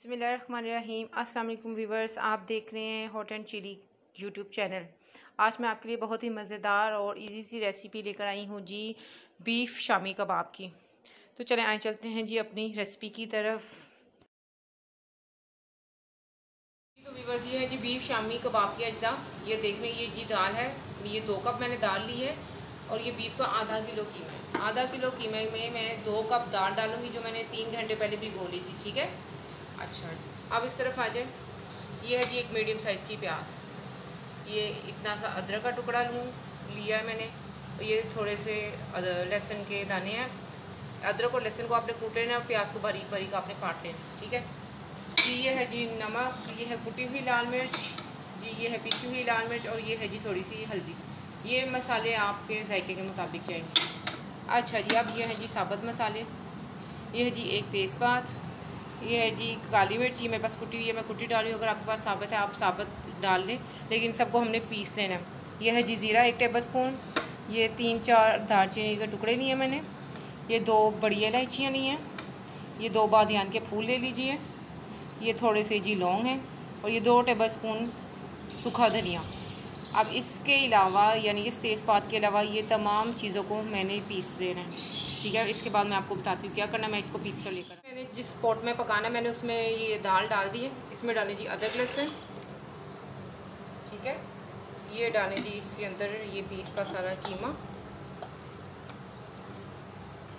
बिस्मिल्लाहिर्रहमानिर्रहीम। अस्सलाम वालेकुम व्यूवर्स, आप देख रहे हैं hot and chilli YouTube channel. आज मैं आपके लिए बहुत ही मज़ेदार और इजी सी रेसिपी लेकर आई हूँ जी, बीफ शामी कबाब की। तो चलें आए चलते हैं जी अपनी रेसिपी की तरफ। तो व्यूवर्स, ये है जी बीफ शामी कबाब की अज्जा। ये देख लें, ये जी दाल है, ये 2 कप मैंने दाल ली है और ये बीफ का आधा किलो कीमा है। आधा किलो कीमे में मैं 2 कप दाल डालूँगी जो मैंने 3 घंटे पहले भिगो ली थी। ठीक है, अच्छा जी। अब इस तरफ आ जाए। ये है जी एक मीडियम साइज़ की प्याज, ये इतना सा अदरक का टुकड़ा लिया है मैंने, और ये थोड़े से लहसुन के दाने हैं। अदरक और लहसुन को आपने कूट लेना, प्याज को बारीक बारीक आपने काट लेना। ठीक है जी। ये है जी नमक, ये है कुटी हुई लाल मिर्च जी, ये है पीसी हुई लाल मिर्च, और ये है जी थोड़ी सी हल्दी। ये मसाले आपके जायके के मुताबिक जाएंगे। अच्छा जी, अब ये है जी साबुत मसाले। ये है जी एक तेज़पात, ये है जी काली मिर्च, ये मेरे पास कुटी हुई है, मैं कुटी डाल रही हूँ। अगर आपके पास साबुत है आप साबुत डाल लें, लेकिन सबको हमने पीस लेना है। यह है जी ज़ीरा 1 टेबल स्पून, ये 3-4 दालचीनी के टुकड़े लिए मैंने, ये 2 बड़ी इलायचियाँ ली हैं, ये 2 बादियान के फूल ले लीजिए, ये थोड़े से जी लौंग हैं, और ये 2 टेबल स्पून सूखा धनिया। अब इसके अलावा यानी इस तेज़पात के अलावा ये तमाम चीज़ों को मैंने पीस लेना है। ठीक है, इसके बाद मैं आपको बताती हूँ क्या करना है। मैं इसको पीस कर लेकर, मैंने जिस पॉट में पकाना है मैंने उसमें ये दाल डाल दी है। इसमें डालें जी अदरक लहसुन। ठीक है, ये डालें जी इसके अंदर ये बीफ का सारा कीमा,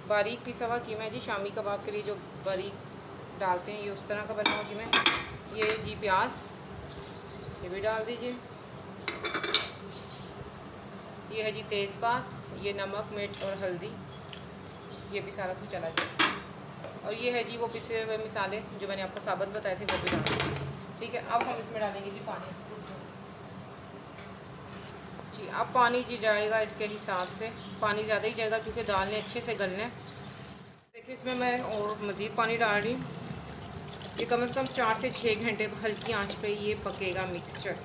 बारीक पिसा हुआ कीमा है जी। शामी कबाब के लिए जो बारीक डालते हैं ये उस तरह का बना हुआ कीमा। ये जी प्याज, ये भी डाल दीजिए। ये है जी तेज़पात, ये नमक मिर्च और हल्दी, ये भी सारा कुछ चला जाए इसमें। और ये है जी वो पिसे हुए मसाले जो मैंने आपको साबुत बताए थे, वो भी डालेंगे। ठीक है, अब हम इसमें डालेंगे जी पानी जी। अब पानी जी जाएगा इसके हिसाब से, पानी ज़्यादा ही जाएगा क्योंकि दाल ने अच्छे से गलना है। देखिए इसमें मैं और मज़ीद पानी डाल रही हूँ। ये कम से कम 4 से 6 घंटे हल्की आंच पे ये पकेगा मिक्सचर।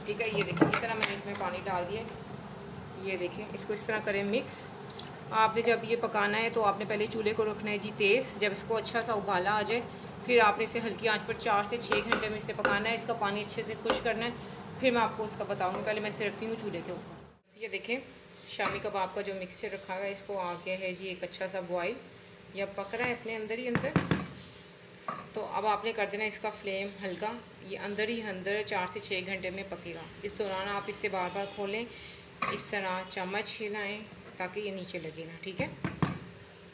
ठीक है, ये देखिए इस तरह मैंने इसमें पानी डाल दिया। ये देखें, इसको इस तरह करें मिक्स। आपने जब ये पकाना है तो आपने पहले चूल्हे को रखना है जी तेज़। जब इसको अच्छा सा उबाला आ जाए फिर आपने इसे हल्की आंच पर 4 से 6 घंटे में इसे पकाना है। इसका पानी अच्छे से खुश करना है, फिर मैं आपको उसका बताऊँगी। पहले मैं इसे रखती हूँ चूल्हे के ऊपर। ये देखें शामी कबाब का जो मिक्सचर रखा हुआ है, इसको आ गया है जी एक अच्छा सा बॉयल, या पक रहा है अपने अंदर ही अंदर। तो अब आपने कर देना इसका फ्लेम हल्का, ये अंदर ही अंदर 4 से 6 घंटे में पकेगा। इस दौरान आप इसे बार बार खोलें, इस तरह चम्मच हिलाएं ताकि ये नीचे लगे ना। ठीक है,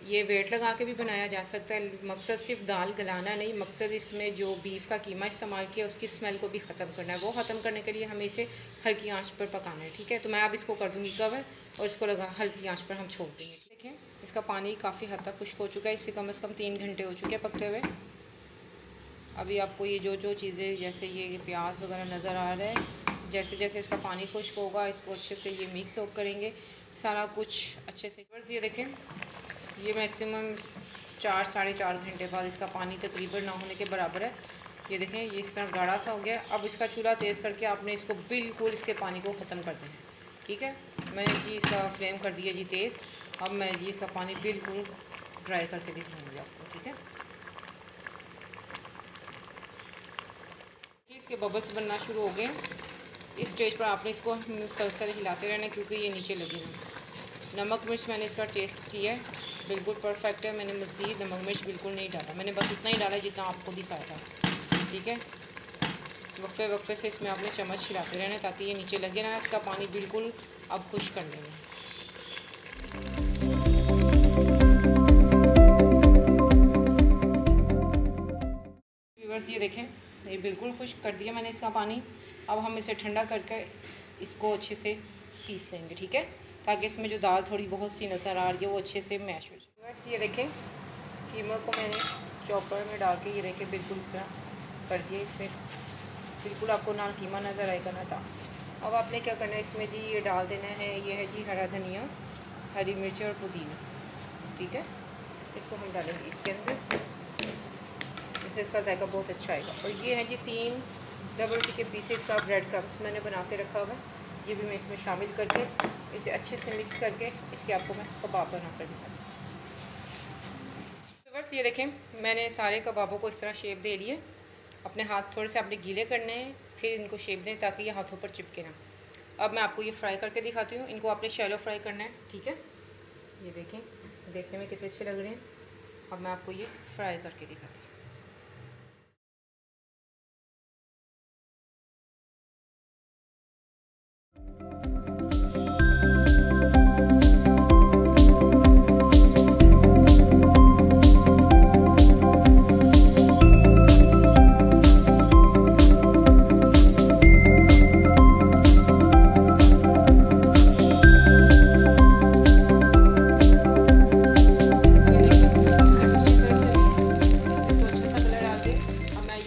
ये वेट लगा के भी बनाया जा सकता है। मकसद सिर्फ दाल गलाना नहीं, मकसद इसमें जो बीफ का कीमा इस्तेमाल किया उसकी स्मेल को भी ख़त्म करना है। वो ख़त्म करने के लिए हमें इसे हल्की आंच पर पकाना है। ठीक है, तो मैं अब इसको कर दूँगी कवर और इसको लगा हल्की आंच पर हम छोड़ देंगे। देखें इसका पानी काफ़ी हद तक खुश्क हो चुका है, इससे कम से कम 3 घंटे हो चुके हैं पकते हुए। अभी आपको ये जो चीज़ें जैसे ये प्याज वगैरह नज़र आ रहा है, जैसे जैसे इसका पानी खुश्क होगा इसको अच्छे से ये मिक्स हो करेंगे सारा कुछ अच्छे से। बस ये देखें, ये मैक्सिमम 4-4.5 घंटे बाद इसका पानी तकरीबन ना होने के बराबर है। ये देखें ये इस तरह गाढ़ा सा हो गया। अब इसका चूल्हा तेज़ करके आपने इसको बिल्कुल इसके पानी को ख़त्म कर देना है। ठीक है, मैंने जी इसका फ्लेम कर दिया जी तेज़। अब मैं जी इसका पानी बिल्कुल ड्राई करके दिखाऊँगी आपको। ठीक है, इसके बबल्स बनना शुरू हो गए। इस स्टेज पर आपने इसको मुसलसल हिलाते रहना क्योंकि ये नीचे लगेगा। नमक मिर्च मैंने इसका टेस्ट किया है, बिल्कुल परफेक्ट है। मैंने मज़ीद नमक मिर्च बिल्कुल नहीं डाला, मैंने बस उतना ही डाला जितना आपको दिखाया था। ठीक है, वक्फे वक्फे से इसमें आपने चम्मच हिलाते रहना ताकि ये नीचे लगे ना। इसका पानी बिल्कुल अब खुश कर लेना। व्यूअर्स ये देखें, ये बिल्कुल खुश्क कर दिया मैंने इसका पानी। अब हम इसे ठंडा करके इसको अच्छे से पीस लेंगे। ठीक है, ताकि इसमें जो दाल थोड़ी बहुत सी नज़र आ रही है वो अच्छे से मैश हो जाए। बस ये देखें कीमा को मैंने चॉपर में डाल के ये देखें बिल्कुल इस तरह कर दिया। इसमें बिल्कुल आपको ना कीमा नज़र आएगा ना था। अब आपने क्या करना है, इसमें जी ये डाल देना है, ये है जी हरा धनिया, हरी मिर्च और पुदीना। ठीक है, इसको हम डालेंगे इसके अंदर, इससे इसका जायका बहुत अच्छा आएगा। और ये है जी 3 डबल रोटी के पीसेस का ब्रेड क्रम्स मैंने बना के रखा हुआ है, ये भी मैं इसमें शामिल करके इसे अच्छे से मिक्स करके इसके आपको मैं कबाब बना कर दिखाती हूँ। तो बस ये देखें मैंने सारे कबाबों को इस तरह शेप दे लिए। अपने हाथ थोड़े से आपने गीले करने हैं, फिर इनको शेप दें ताकि ये हाथों पर चिपके ना। अब मैं आपको ये फ्राई करके दिखाती हूँ। इनको आपने शैलो फ्राई करना है, ठीक है। ये देखें, देखने में कितने अच्छे लग रहे हैं। अब मैं आपको ये फ्राई करके दिखाती हूँ।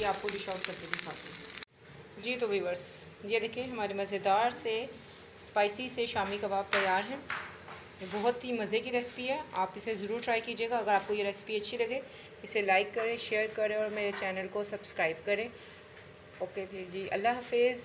आपको डिश आउट करके दिखाती हूँ। जी तो व्यूअर्स, ये देखिए हमारे मज़ेदार से स्पाइसी से शामी कबाब तैयार हैं। ये बहुत ही मज़े की रेसिपी है, आप इसे ज़रूर ट्राई कीजिएगा। अगर आपको ये रेसिपी अच्छी लगे इसे लाइक करें, शेयर करें और मेरे चैनल को सब्सक्राइब करें। ओके फिर जी, अल्लाह हाफिज़।